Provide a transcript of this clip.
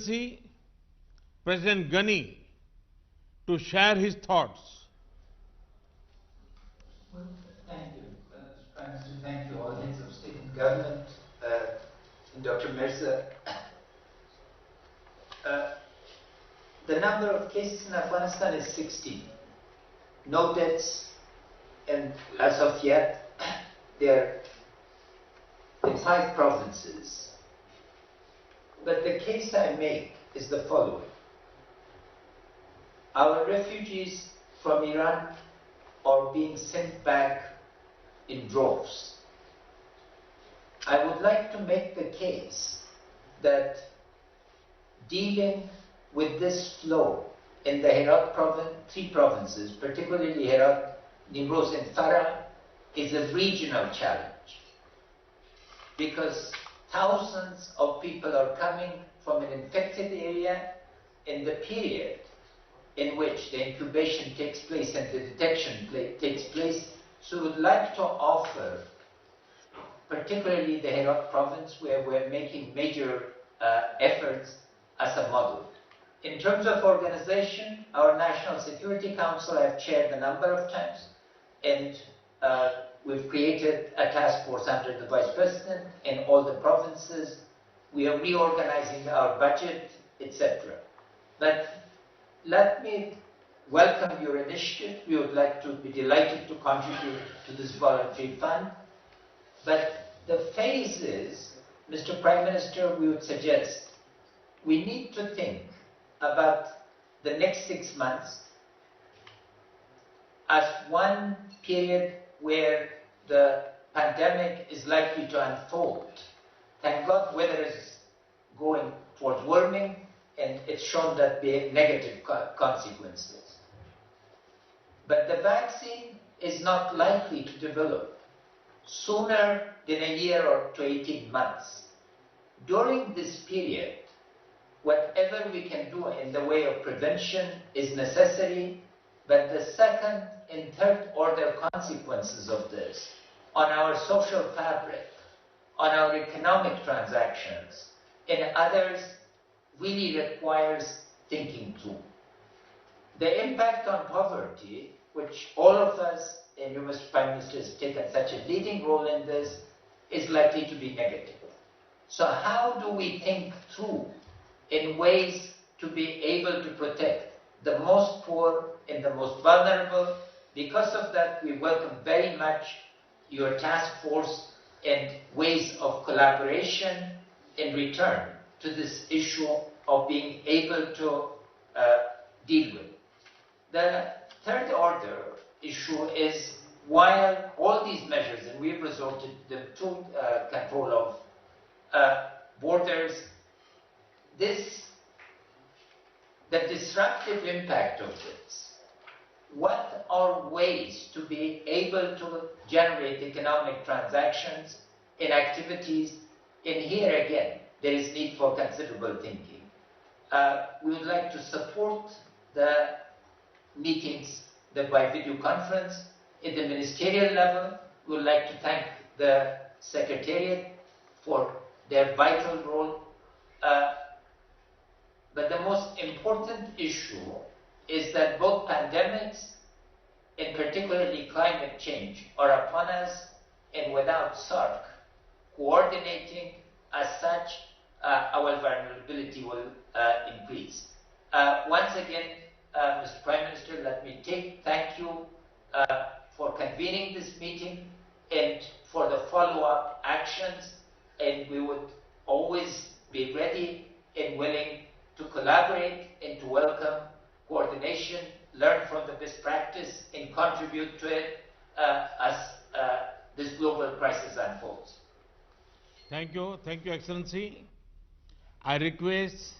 Excellency President Ghani to share his thoughts. Well, thank you, Mr. Prime Minister. Thank you, all heads of state and government, and Dr. Mirza. The number of cases in Afghanistan is 16. No deaths, and as of yet, there are in 5 provinces. But the case I make is the following. Our refugees from Iran are being sent back in droves. I would like to make the case that dealing with this flow in the Herat province, 3 provinces, particularly Herat, Nimroz and Farah, is a regional challenge, because thousands of people are coming from an infected area in the period in which the incubation takes place and the detection takes place. So we would like to offer, particularly the Herat province, where we're making major efforts, as a model. In terms of organization, our National Security Council I've chaired a number of times, and we've created a task force under the Vice President in all the provinces. We are reorganizing our budget, etc. But let me welcome your initiative. We would like to be delighted to contribute to this voluntary fund. But the phases, Mr. Prime Minister, we would suggest we need to think about the next 6 months as one period where the pandemic is likely to unfold. Thank God weather is going towards warming, and it's shown that there are negative consequences. But the vaccine is not likely to develop sooner than a year or to 18 months. During this period, whatever we can do in the way of prevention is necessary, but the second and third order consequences of this on our social fabric, on our economic transactions, and others really requires thinking through. The impact on poverty, which all of us, and you, Mr. Prime Minister, has taken such a leading role in this, is likely to be negative. So how do we think through in ways to be able to protect the most poor and the most vulnerable? Because of that, we welcome very much your task force and ways of collaboration in return to this issue of being able to deal with. The third order issue is, while all these measures, and we've resorted to control of borders, the disruptive impact of this, what are ways to be able to generate economic transactions and activities? And here again, there is need for considerable thinking. We would like to support the meetings by video conference at the ministerial level. We would like to thank the Secretariat for their vital role. But the most important issue is that both pandemics, and particularly climate change, are upon us, and without SAARC coordinating as such, our vulnerability will increase. Once again, Mr. Prime Minister, let me thank you for convening this meeting and for the follow-up actions, and we would always be ready and willing to collaborate and to welcome coordination, learn from the best practice, and contribute to it as this global crisis unfolds. Thank you, Excellency. I request